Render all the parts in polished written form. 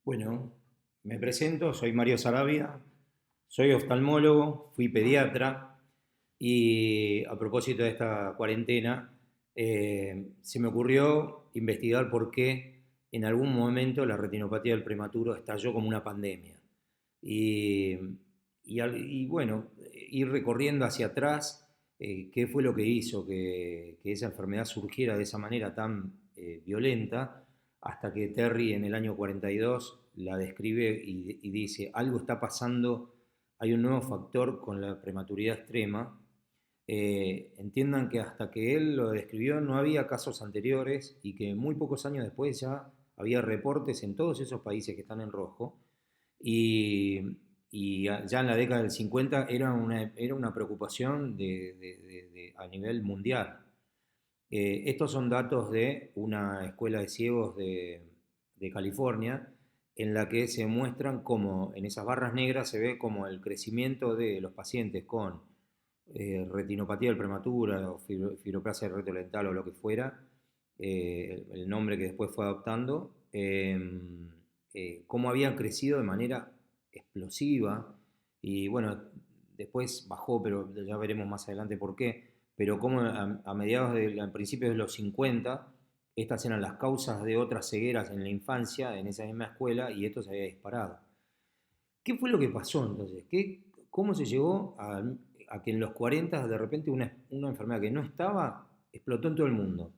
Bueno, me presento, soy Mario Sarabia, soy oftalmólogo, fui pediatra y a propósito de esta cuarentena, se me ocurrió investigar por qué en algún momento la retinopatía del prematuro estalló como una pandemia. Y, y bueno, ir recorriendo hacia atrás, qué fue lo que hizo que esa enfermedad surgiera de esa manera tan violenta, hasta que Terry en el año 42 la describe y dice, algo está pasando, hay un nuevo factor con la prematuridad extrema. Entiendan que hasta que él lo describió no había casos anteriores y que muy pocos años después ya había reportes en todos esos países que están en rojo y, ya en la década del 50 era una preocupación a nivel mundial. Estos son datos de una escuela de ciegos de California, en la que se muestran como en esas barras negras se ve como el crecimiento de los pacientes con retinopatía del prematura o fibroplasia retrolental o lo que fuera, el nombre que después fue adoptando, cómo habían crecido de manera explosiva y bueno, después bajó, pero ya veremos más adelante por qué, pero como a principios de los 50, estas eran las causas de otras cegueras en la infancia, en esa misma escuela, y esto se había disparado. ¿Qué fue lo que pasó entonces? ¿Cómo se llegó a que en los 40 de repente una enfermedad que no estaba explotó en todo el mundo?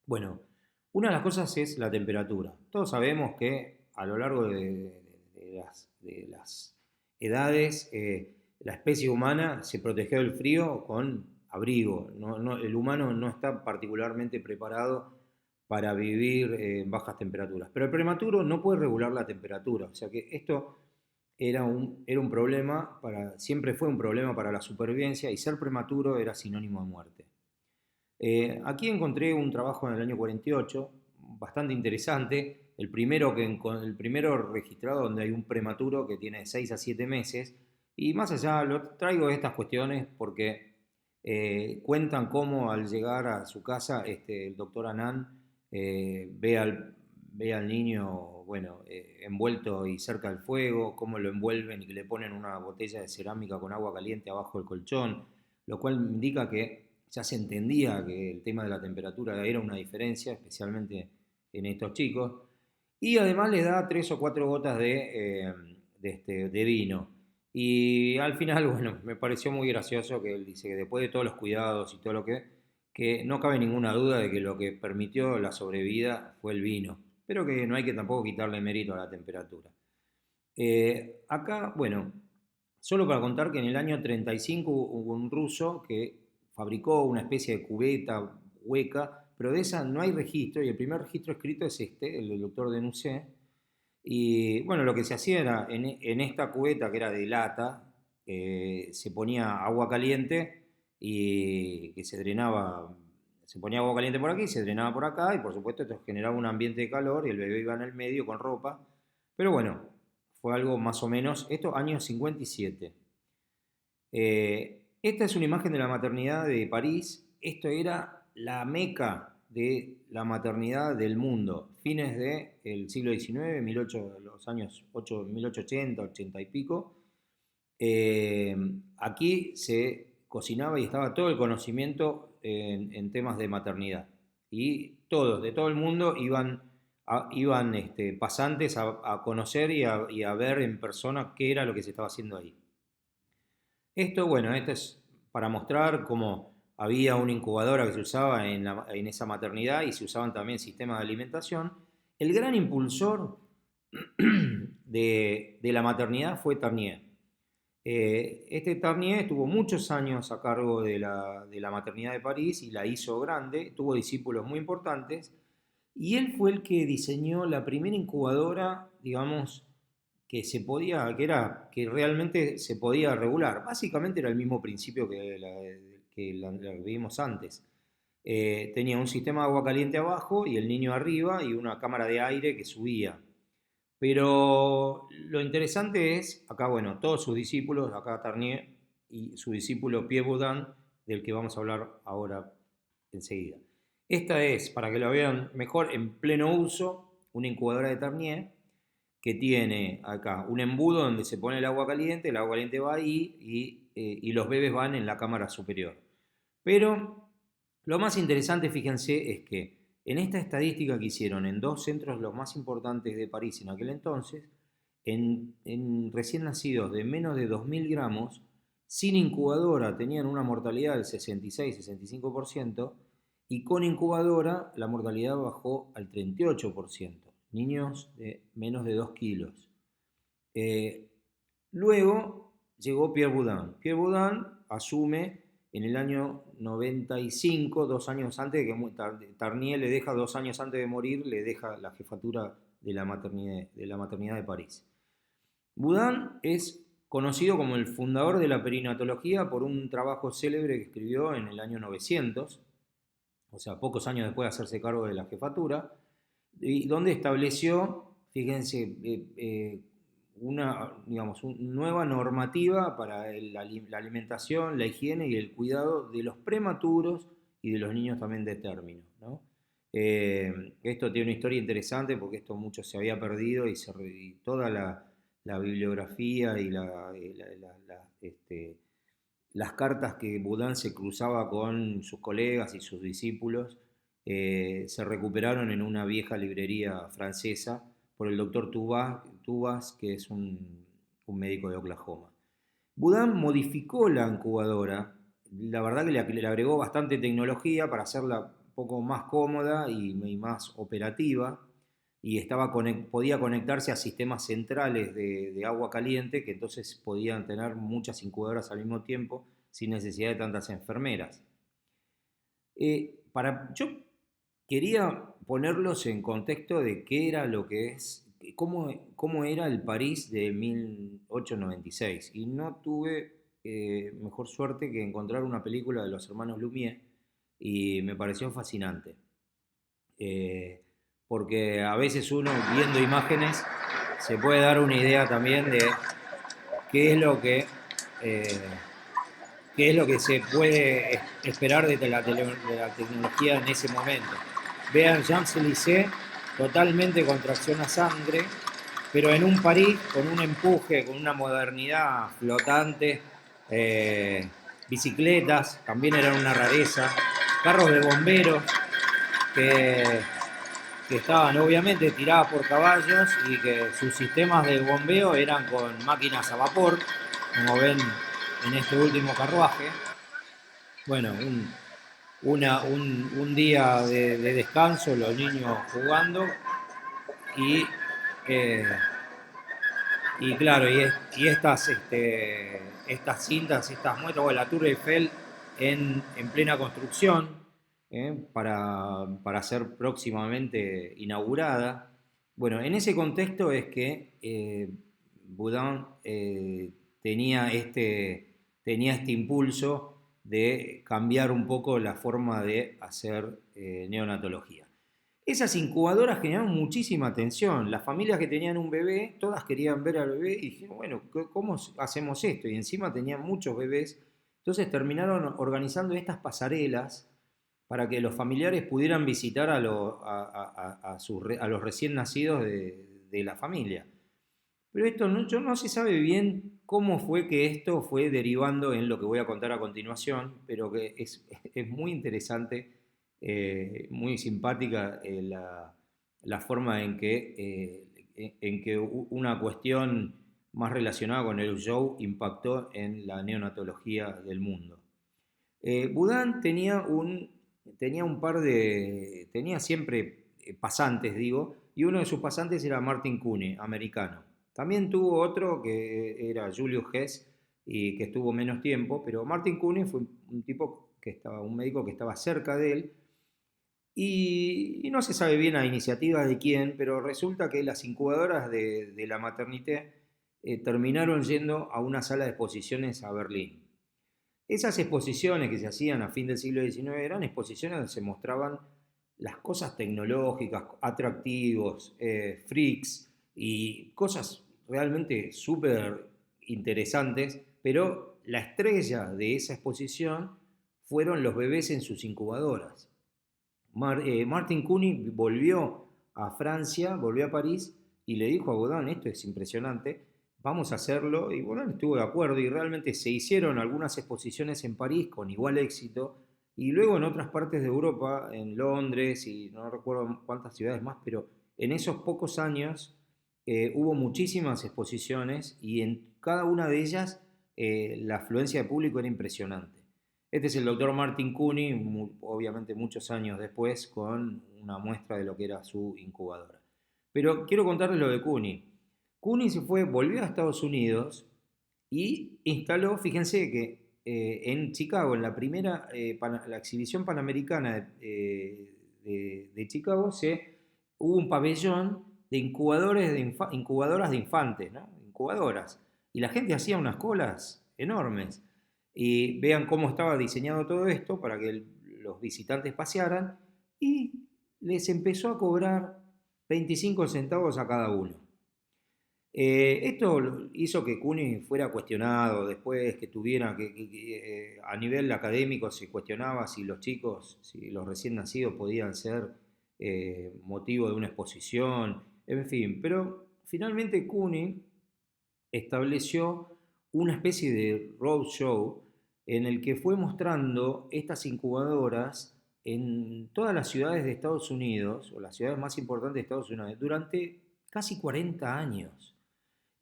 Bueno, una de las cosas es la temperatura. Todos sabemos que a lo largo de las edades, la especie humana se protegió del frío con abrigo. El humano no está particularmente preparado para vivir en bajas temperaturas. Pero el prematuro no puede regular la temperatura. O sea que esto era un problema, siempre fue un problema para la supervivencia y ser prematuro era sinónimo de muerte. Aquí encontré un trabajo en el año 48, bastante interesante, el primero registrado donde hay un prematuro que tiene 6 a 7 meses, y más allá lo traigo estas cuestiones porque cuentan cómo al llegar a su casa el doctor Anand ve al niño bueno, envuelto y cerca del fuego, cómo lo envuelven y que le ponen una botella de cerámica con agua caliente abajo del colchón, lo cual indica que ya se entendía que el tema de la temperatura era una diferencia, especialmente en estos chicos, y además les da 3 o 4 gotas de vino. Y al final, bueno, me pareció muy gracioso que él dice que después de todos los cuidados y todo lo que no cabe ninguna duda de que lo que permitió la sobrevida fue el vino, pero que no hay que tampoco quitarle mérito a la temperatura. Acá, bueno, solo para contar que en el año 35 hubo un ruso que fabricó una especie de cubeta hueca, pero de esa no hay registro, y el primer registro escrito es el del doctor Denussé. Y bueno, lo que se hacía era, en esta cubeta que era de lata, se ponía agua caliente y que se ponía agua caliente por aquí, se drenaba por acá, y por supuesto esto generaba un ambiente de calor y el bebé iba en el medio con ropa. Pero bueno, fue algo más o menos, esto año 57. Esta es una imagen de la maternidad de París. Esto era la meca de la maternidad del mundo. Fines del siglo XIX, los años 1880, 80 y pico. Eh, Aquí se cocinaba y estaba todo el conocimiento en temas de maternidad. Y todos, de todo el mundo, iban pasantes a conocer y a ver en persona qué era lo que se estaba haciendo ahí. Esto es para mostrar cómo había una incubadora que se usaba en esa maternidad y se usaban también sistemas de alimentación. El gran impulsor de la maternidad fue Tarnier. Este Tarnier estuvo muchos años a cargo de la maternidad de París y la hizo grande, tuvo discípulos muy importantes, y él fue el que diseñó la primera incubadora, digamos, que realmente se podía regular. Básicamente era el mismo principio que la que vimos antes. Tenía un sistema de agua caliente abajo y el niño arriba y una cámara de aire que subía. Pero lo interesante es, acá, bueno, todos sus discípulos, acá Tarnier y su discípulo Pierre Baudin, del que vamos a hablar ahora enseguida. Esta es, para que lo vean mejor, en pleno uso, una incubadora de Tarnier, que tiene acá un embudo donde se pone el agua caliente va ahí y los bebés van en la cámara superior. Pero lo más interesante, fíjense, es que en esta estadística que hicieron en dos centros los más importantes de París en aquel entonces, en recién nacidos de menos de 2.000 gramos, sin incubadora tenían una mortalidad del 66-65% y con incubadora la mortalidad bajó al 38%. Niños de menos de 2 kilos. Eh, Luego llegó Pierre Boudin. Pierre Boudin asume en el año 95, 2 años antes de que Tarnier le deja, 2 años antes de morir, le deja la jefatura de la maternidad de París. Boudin es conocido como el fundador de la perinatología por un trabajo célebre que escribió en el año 900, o sea, pocos años después de hacerse cargo de la jefatura, y donde estableció, fíjense, una, digamos, nueva normativa para la alimentación, la higiene y el cuidado de los prematuros y de los niños también de término, ¿no? Esto tiene una historia interesante porque esto mucho se había perdido y toda la bibliografía y las cartas que Boudin se cruzaba con sus colegas y sus discípulos se recuperaron en una vieja librería francesa por el doctor Tubas, que es un médico de Oklahoma. Boudin modificó la incubadora, la verdad que le agregó bastante tecnología para hacerla un poco más cómoda y más operativa, y podía conectarse a sistemas centrales de agua caliente, que entonces podían tener muchas incubadoras al mismo tiempo sin necesidad de tantas enfermeras. Yo quería ponerlos en contexto de qué era lo que es, cómo era el París de 1896. Y no tuve mejor suerte que encontrar una película de los hermanos Lumière y me pareció fascinante. Eh, Porque a veces uno viendo imágenes se puede dar una idea también de qué es lo que eh, qué es lo que se puede esperar de la tecnología en ese momento. Vean Champs-Élysées totalmente con tracción a sangre, pero en un París con un empuje, con una modernidad flotante, bicicletas, también eran una rareza, carros de bomberos que, que estaban obviamente tiradas por caballos y que sus sistemas de bombeo eran con máquinas a vapor, como ven en este último carruaje. Bueno, un día de descanso, los niños jugando y, eh, y claro, estas cintas, estas muestras, bueno, la Tour Eiffel en plena construcción para ser próximamente inaugurada. Bueno, en ese contexto es que Boudin tenía este impulso de cambiar un poco la forma de hacer neonatología. Esas incubadoras generaron muchísima atención. Las familias que tenían un bebé, todas querían ver al bebé y dijeron, bueno, ¿cómo hacemos esto? Y encima tenían muchos bebés. Entonces terminaron organizando estas pasarelas para que los familiares pudieran visitar a los recién nacidos de la familia. Pero no se sabe bien cómo fue que esto fue derivando en lo que voy a contar a continuación, pero que es muy interesante, muy simpática la forma en que una cuestión más relacionada con el show impactó en la neonatología del mundo. Boudin tenía siempre pasantes, digo, y uno de sus pasantes era Martin Cooney, americano. También tuvo otro que era Julius Hess y que estuvo menos tiempo, pero Martin Cooney fue un médico que estaba cerca de él y no se sabe bien a iniciativa de quién, pero resulta que las incubadoras de la maternité terminaron yendo a una sala de exposiciones a Berlín. Esas exposiciones que se hacían a fin del siglo XIX eran exposiciones donde se mostraban las cosas tecnológicas, atractivos, freaks y cosas realmente súper interesantes, pero la estrella de esa exposición fueron los bebés en sus incubadoras. Martin Cooney volvió a Francia, volvió a París y le dijo a Baudin, esto es impresionante, vamos a hacerlo, y Baudin estuvo de acuerdo, y realmente se hicieron algunas exposiciones en París con igual éxito, y luego en otras partes de Europa, en Londres, y no recuerdo cuántas ciudades más, pero en esos pocos años hubo muchísimas exposiciones, y en cada una de ellas la afluencia de público era impresionante. Este es el doctor Martin Cooney, obviamente muchos años después, con una muestra de lo que era su incubadora. Pero quiero contarles lo de Cooney. Cooney volvió a Estados Unidos y instaló, fíjense que en Chicago, en la primera, la exhibición panamericana de Chicago, hubo un pabellón de incubadoras de infantes, ¿no? Incubadoras. Y la gente hacía unas colas enormes. Y vean cómo estaba diseñado todo esto para que los visitantes pasearan y les empezó a cobrar 25 centavos a cada uno. Esto hizo que Cooney fuera cuestionado después, que tuviera a nivel académico se cuestionaba si los chicos, si los recién nacidos podían ser motivo de una exposición, en fin, pero finalmente Cooney estableció una especie de roadshow en el que fue mostrando estas incubadoras en todas las ciudades de Estados Unidos, o las ciudades más importantes de Estados Unidos, durante casi 40 años.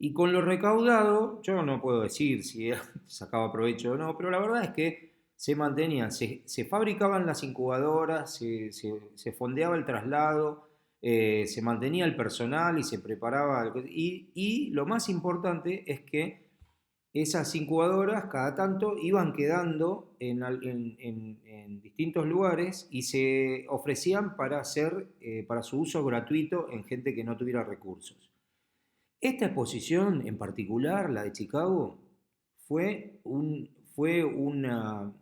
Y con lo recaudado, yo no puedo decir si él sacaba provecho o no, pero la verdad es que se mantenían, se fabricaban las incubadoras, se fondeaba el traslado, se mantenía el personal y se preparaba. Y lo más importante es que esas incubadoras cada tanto iban quedando en distintos lugares y se ofrecían para su uso gratuito en gente que no tuviera recursos. Esta exposición en particular, la de Chicago, fue una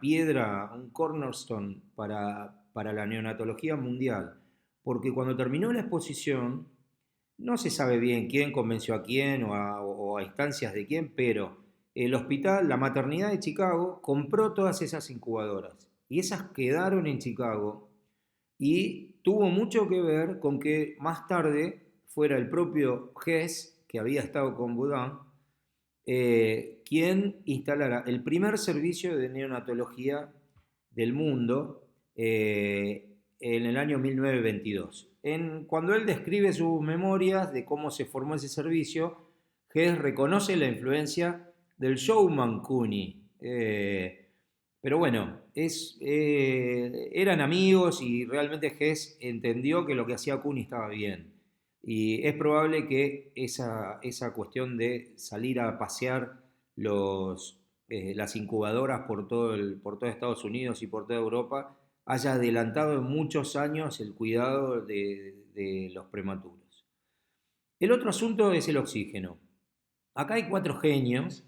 piedra, un cornerstone para la neonatología mundial, porque cuando terminó la exposición, no se sabe bien quién convenció a quién o a instancias de quién, pero el hospital, la maternidad de Chicago, compró todas esas incubadoras y esas quedaron en Chicago y tuvo mucho que ver con que más tarde fuera el propio Hess, que había estado con Baudin, quien instalara el primer servicio de neonatología del mundo en el año 1922. Cuando él describe sus memorias de cómo se formó ese servicio, Hess reconoce la influencia del showman Cooney. Pero bueno, eran amigos y realmente Hess entendió que lo que hacía Cooney estaba bien. Y es probable que esa cuestión de salir a pasear las incubadoras por todo Estados Unidos y por toda Europa haya adelantado en muchos años el cuidado de los prematuros. El otro asunto es el oxígeno. Acá hay cuatro genios.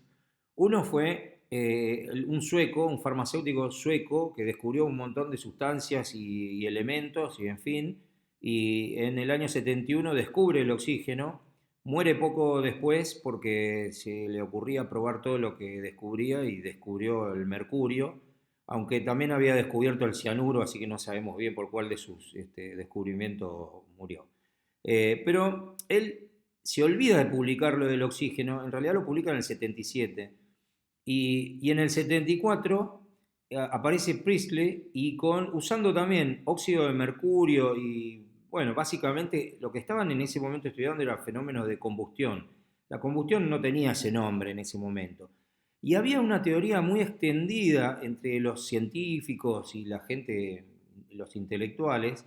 Uno fue un sueco, un farmacéutico sueco que descubrió un montón de sustancias y elementos y en fin, y en el año 71 descubre el oxígeno, muere poco después porque se le ocurría probar todo lo que descubría y descubrió el mercurio, aunque también había descubierto el cianuro, así que no sabemos bien por cuál de sus descubrimientos murió. Pero él se olvida de publicar lo del oxígeno, en realidad lo publica en el 77, y en el 74 aparece Priestley y usando también óxido de mercurio y, bueno, básicamente lo que estaban en ese momento estudiando era fenómenos de combustión. La combustión no tenía ese nombre en ese momento. Y había una teoría muy extendida entre los científicos y la gente, los intelectuales,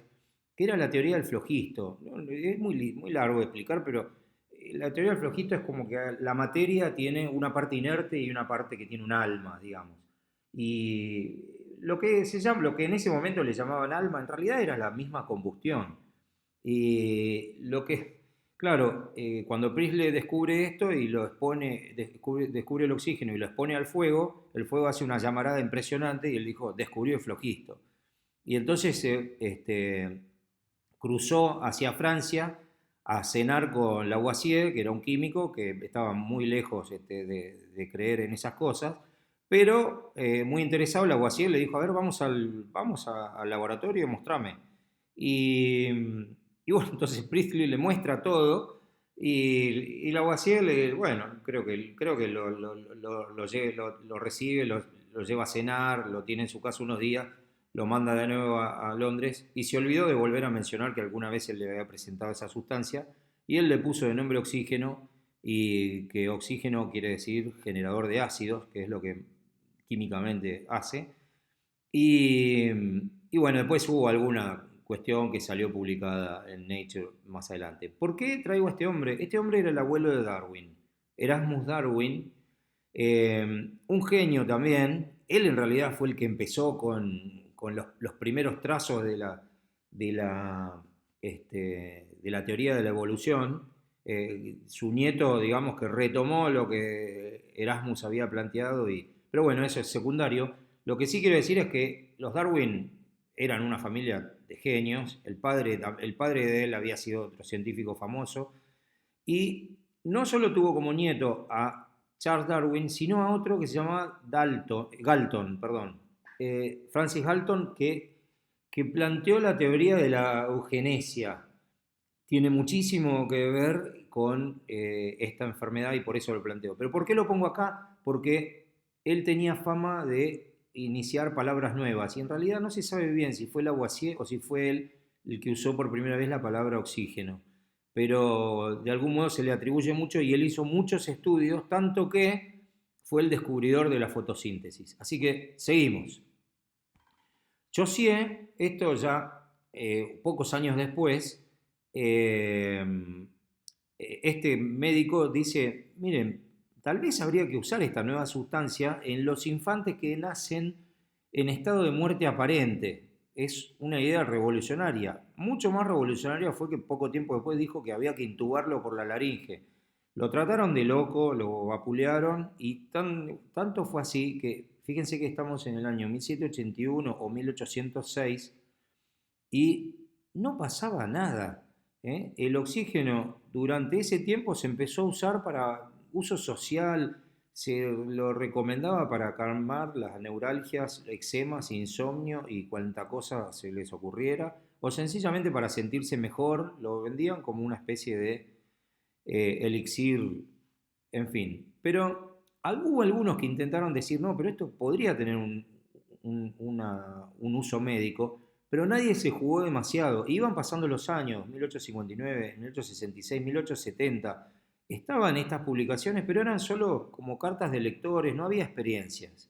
que era la teoría del flogisto. Es muy largo de explicar, pero la teoría del flogisto es como que la materia tiene una parte inerte y una parte que tiene un alma, digamos. Y lo que en ese momento le llamaban alma, en realidad era la misma combustión. Y claro, cuando Priestley descubre esto y lo expone, descubre el oxígeno y lo expone al fuego, el fuego hace una llamarada impresionante y él dijo, descubrió el flogisto. Y entonces cruzó hacia Francia a cenar con Lavoisier, que era un químico que estaba muy lejos de creer en esas cosas, pero muy interesado, Lavoisier le dijo, a ver, vamos al laboratorio, mostrame. Y Y bueno, entonces Priestley le muestra todo y Lavoisier, bueno, creo que lo recibe, lo lleva a cenar, lo tiene en su casa unos días, lo manda de nuevo a Londres y se olvidó de volver a mencionar que alguna vez él le había presentado esa sustancia y él le puso de nombre oxígeno y que oxígeno quiere decir generador de ácidos, que es lo que químicamente hace. Y, y bueno, después hubo alguna cuestión que salió publicada en Nature más adelante. ¿Por qué traigo a este hombre? Este hombre era el abuelo de Darwin, Erasmus Darwin, un genio también. Él en realidad fue el que empezó con los primeros trazos de la, de la teoría de la evolución. Su nieto, digamos que retomó lo que Erasmus había planteado, pero bueno, eso es secundario. Lo que sí quiero decir es que los Darwin eran una familia de genios, el padre de él había sido otro científico famoso, y no solo tuvo como nieto a Charles Darwin, sino a otro que se llamaba Galton, perdón, Francis Galton, que planteó la teoría de la eugenesia. Tiene muchísimo que ver con esta enfermedad y por eso lo planteo. Pero ¿por qué lo pongo acá? Porque él tenía fama de iniciar palabras nuevas y en realidad no se sabe bien si fue Lavoisier o si fue él el que usó por primera vez la palabra oxígeno. Pero de algún modo se le atribuye mucho y él hizo muchos estudios, tanto que fue el descubridor de la fotosíntesis. Así que seguimos. Josier, esto ya pocos años después, eh, este médico dice, miren, tal vez habría que usar esta nueva sustancia en los infantes que nacen en estado de muerte aparente. Es una idea revolucionaria. Mucho más revolucionaria fue que poco tiempo después dijo que había que intubarlo por la laringe. Lo trataron de loco, lo vapulearon y tanto fue así que fíjense que estamos en el año 1781 o 1806 y no pasaba nada. El oxígeno durante ese tiempo se empezó a usar para uso social, se lo recomendaba para calmar las neuralgias, eczemas, insomnio y cuanta cosa se les ocurriera, o sencillamente para sentirse mejor, lo vendían como una especie de elixir, en fin. Pero hubo algunos que intentaron decir, no, pero esto podría tener un uso médico, pero nadie se jugó demasiado. Iban pasando los años, 1859, 1866, 1870. Estaban estas publicaciones, pero eran solo como cartas de lectores, no había experiencias.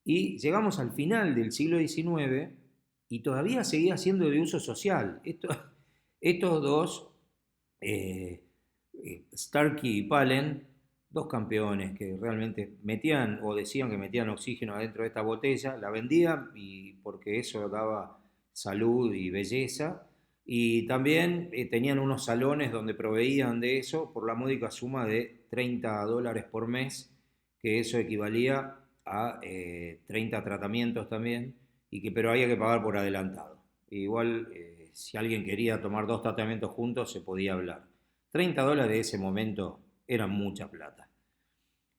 Y llegamos al final del siglo XIX y todavía seguía siendo de uso social. Estos dos, eh, Starkey y Palen, dos campeones que realmente metían o decían que metían oxígeno adentro de esta botella, la vendían y porque eso daba salud y belleza. Y también tenían unos salones donde proveían de eso por la módica suma de $30 por mes, que eso equivalía a 30 tratamientos también, pero había que pagar por adelantado. Igual, si alguien quería tomar dos tratamientos juntos, se podía hablar. $30 de ese momento eran mucha plata.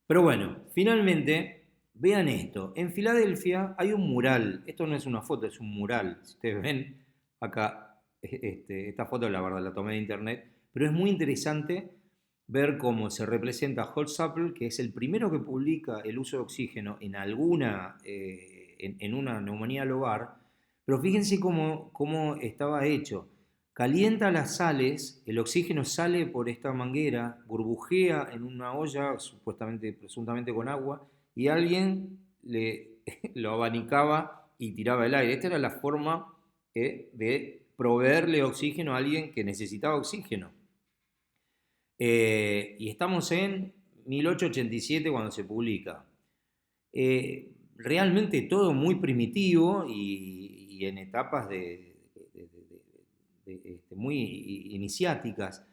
Pero bueno, finalmente, vean esto. En Filadelfia hay un mural. Esto no es una foto, es un mural. Si ustedes ven acá, esta foto la verdad la tomé de internet, pero es muy interesante ver cómo se representa a Holtzapfel, que es el primero que publica el uso de oxígeno en en una neumonía lobar, pero fíjense cómo estaba hecho. Calienta las sales, el oxígeno sale por esta manguera, burbujea en una olla, supuestamente, presuntamente con agua, y alguien lo abanicaba y tiraba el aire. Esta era la forma de proveerle oxígeno a alguien que necesitaba oxígeno. Y estamos en 1887 cuando se publica. Realmente todo muy primitivo y en etapas muy iniciáticas.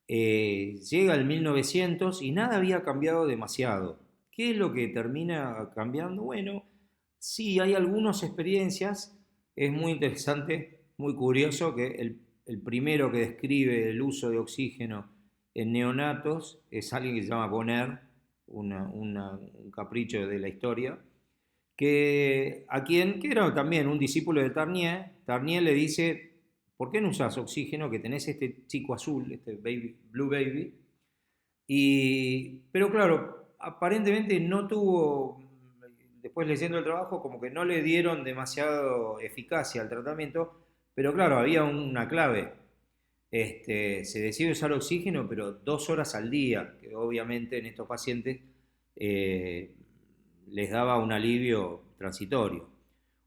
Llega el 1900 y nada había cambiado demasiado. ¿Qué es lo que termina cambiando? Bueno, sí, hay algunas experiencias. Es muy interesante, muy curioso que el primero que describe el uso de oxígeno en neonatos es alguien que se llama Bonner, un capricho de la historia, que era también un discípulo de Tarnier. Tarnier le dice, ¿por qué no usas oxígeno que tenés este chico azul, este Blue Baby? Pero claro, aparentemente no tuvo, después leyendo el trabajo, como que no le dieron demasiado eficacia al tratamiento, pero claro, había una clave. Se decide usar oxígeno, pero 2 horas al día, que obviamente en estos pacientes eh, les daba un alivio transitorio.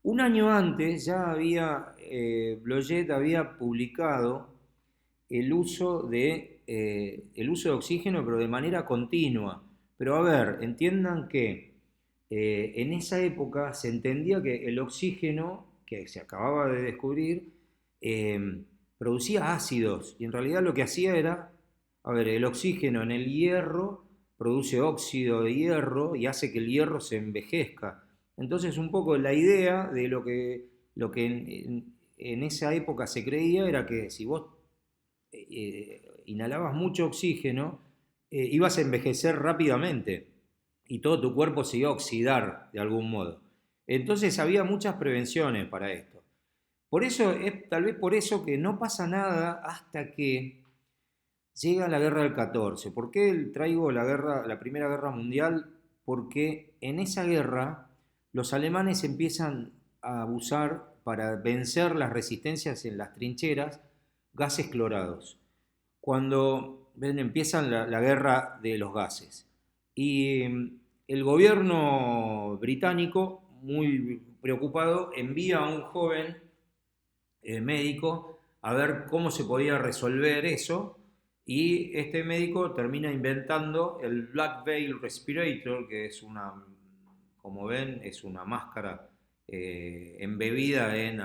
Un año antes ya Bloget había publicado el uso de oxígeno, pero de manera continua. Pero a ver, entiendan que en esa época se entendía que el oxígeno, que se acababa de descubrir, producía ácidos, y en realidad lo que hacía era, a ver, el oxígeno en el hierro produce óxido de hierro y hace que el hierro se envejezca. Entonces un poco la idea de lo que en esa época se creía era que si vos inhalabas mucho oxígeno, ibas a envejecer rápidamente y todo tu cuerpo se iba a oxidar de algún modo. Entonces había muchas prevenciones para esto. Por eso es tal vez por eso que no pasa nada hasta que llega la guerra del 14. ¿Por qué traigo la Primera Guerra Mundial? Porque en esa guerra los alemanes empiezan a usar para vencer las resistencias en las trincheras gases clorados. Cuando empiezan la guerra de los gases. Y el gobierno británico, muy preocupado, envía a un joven médico a ver cómo se podía resolver eso, y este médico termina inventando el Black Veil Respirator, que es como ven, es una máscara embebida en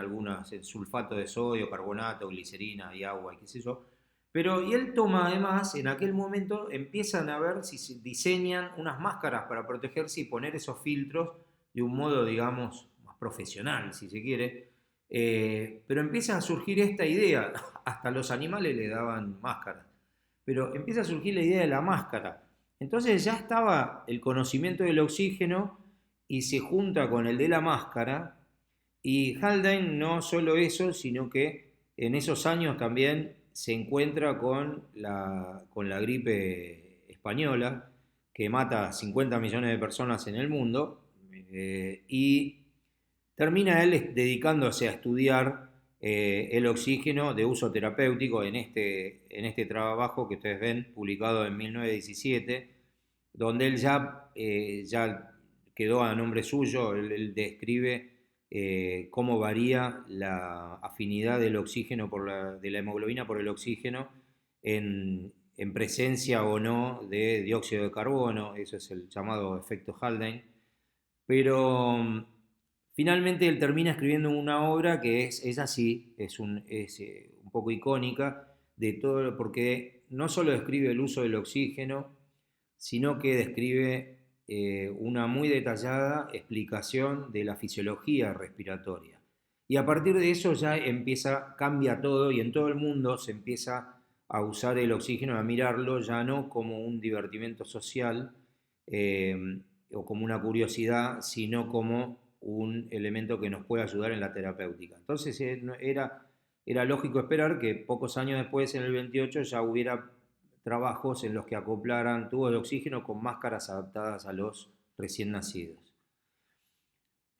sulfato de sodio, carbonato, glicerina y agua y qué sé yo. Y él toma además, en aquel momento empiezan a ver si se diseñan unas máscaras para protegerse y poner esos filtros de un modo, digamos, más profesional, si se quiere. Pero empieza a surgir esta idea, hasta los animales le daban máscaras, pero empieza a surgir la idea de la máscara. Entonces ya estaba el conocimiento del oxígeno y se junta con el de la máscara, y Haldane no solo eso, sino que en esos años también se encuentra con la gripe española, que mata a 50 millones de personas en el mundo, y termina él dedicándose a estudiar el oxígeno de uso terapéutico en este trabajo que ustedes ven, publicado en 1917, donde él ya quedó a nombre suyo. Él describe cómo varía la afinidad del oxígeno de la hemoglobina por el oxígeno en presencia o no de dióxido de carbono. Eso es el llamado efecto Haldane. Pero finalmente él termina escribiendo una obra que es así, es un poco icónica de todo, porque no solo describe el uso del oxígeno, sino que describe una muy detallada explicación de la fisiología respiratoria. Y a partir de eso ya cambia todo, y en todo el mundo se empieza a usar el oxígeno, a mirarlo ya no como un divertimento social, o como una curiosidad, sino como un elemento que nos puede ayudar en la terapéutica. Entonces era lógico esperar que pocos años después, en el 28, ya hubiera trabajos en los que acoplaran tubos de oxígeno con máscaras adaptadas a los recién nacidos.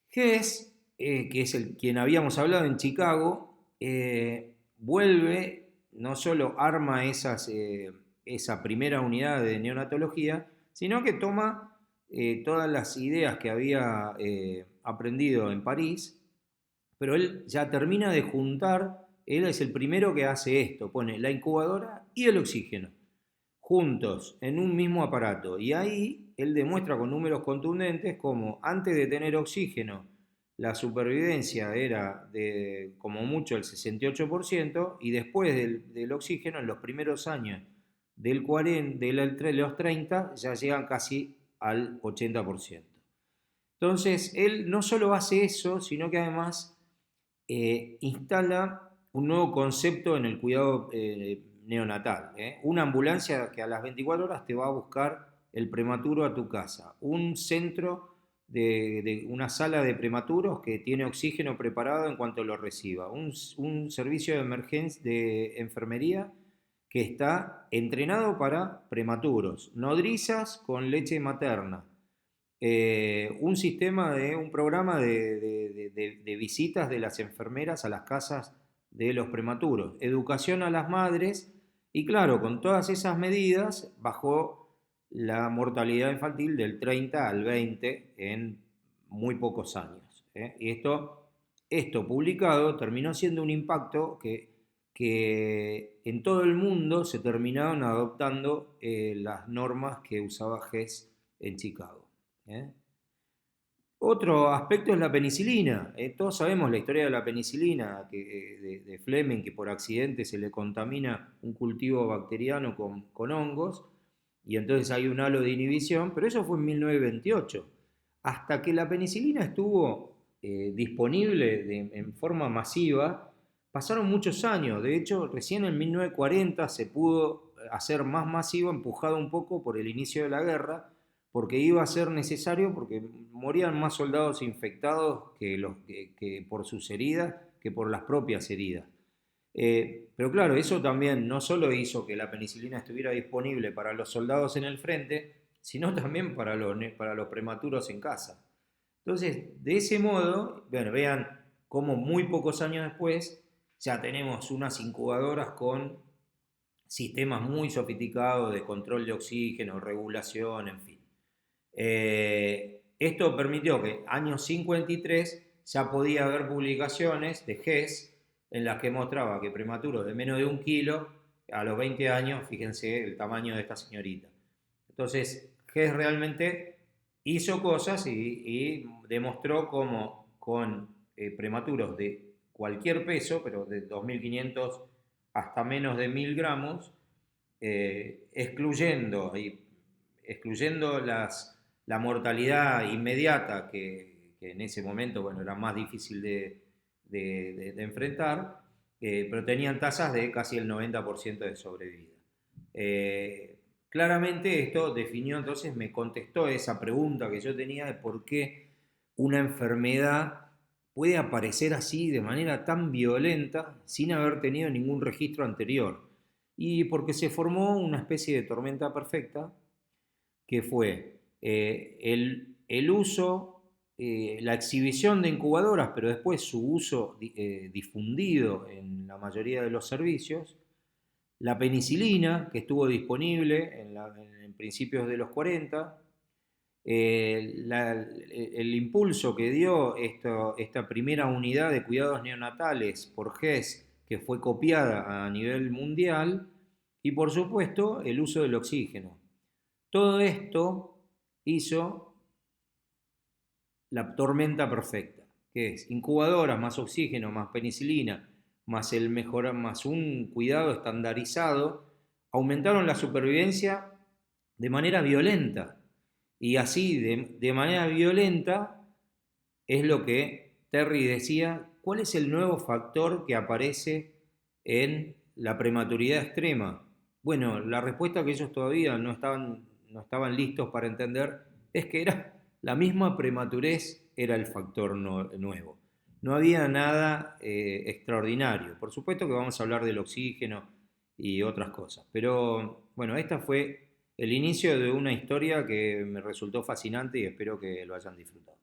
Hess, que es quien habíamos hablado en Chicago, vuelve, no solo arma esa primera unidad de neonatología, sino que toma todas las ideas que había aprendido en París, pero él ya termina de juntar. Él es el primero que hace esto, pone la incubadora y el oxígeno juntos en un mismo aparato, y ahí él demuestra con números contundentes cómo antes de tener oxígeno la supervivencia era de como mucho el 68%, y después del oxígeno, en los primeros años de los 30, ya llegan casi al 80%. Entonces él no solo hace eso, sino que además instala un nuevo concepto en el cuidado neonatal. Una ambulancia que a las 24 horas te va a buscar el prematuro a tu casa. Un centro de una sala de prematuros que tiene oxígeno preparado en cuanto lo reciba. Un servicio de emergencia de enfermería que está entrenado para prematuros, nodrizas con leche materna, un programa de visitas de las enfermeras a las casas de los prematuros, educación a las madres y claro, con todas esas medidas bajó la mortalidad infantil del 30 al 20 en muy pocos años. Y esto publicado terminó siendo un impacto que en todo el mundo se terminaron adoptando las normas que usaba Hess en Chicago. ¿Eh? Otro aspecto es la penicilina. Todos sabemos la historia de la penicilina, de Fleming, que por accidente se le contamina un cultivo bacteriano con hongos, y entonces hay un halo de inhibición, pero eso fue en 1928. Hasta que la penicilina estuvo disponible en forma masiva, pasaron muchos años. De hecho, recién en 1940 se pudo hacer más masivo, empujado un poco por el inicio de la guerra, porque iba a ser necesario, porque morían más soldados infectados que por sus heridas, que por las propias heridas. Pero claro, eso también no solo hizo que la penicilina estuviera disponible para los soldados en el frente, sino también para los prematuros en casa. Entonces, de ese modo, bueno, vean cómo muy pocos años después ya tenemos unas incubadoras con sistemas muy sofisticados de control de oxígeno, regulación, en fin. Esto permitió que años 53 ya podía haber publicaciones de Hess en las que mostraba que prematuros de menos de 1 kilo a los 20 años, fíjense el tamaño de esta señorita. Entonces, Hess realmente hizo cosas y demostró cómo con prematuros de cualquier peso, pero de 2.500 hasta menos de 1.000 gramos, excluyendo la mortalidad inmediata, que en ese momento bueno, era más difícil de enfrentar, pero tenían tasas de casi el 90% de sobrevida. Claramente esto definió, entonces me contestó esa pregunta que yo tenía de por qué una enfermedad puede aparecer así de manera tan violenta sin haber tenido ningún registro anterior. Y porque se formó una especie de tormenta perfecta que fue el uso, la exhibición de incubadoras, pero después su uso difundido en la mayoría de los servicios, la penicilina, que estuvo disponible en principios de los 40, el impulso que dio esta primera unidad de cuidados neonatales por Hess, que fue copiada a nivel mundial, y por supuesto el uso del oxígeno. Todo esto hizo la tormenta perfecta, que es incubadoras más oxígeno, más penicilina, más un cuidado estandarizado, aumentaron la supervivencia de manera violenta. Y así, de manera violenta, es lo que Terry decía, ¿cuál es el nuevo factor que aparece en la prematuridad extrema? Bueno, la respuesta que ellos todavía no estaban listos para entender es que era la misma prematurez, era el factor nuevo. No había nada extraordinario. Por supuesto que vamos a hablar del oxígeno y otras cosas, pero bueno, esta fue el inicio de una historia que me resultó fascinante y espero que lo hayan disfrutado.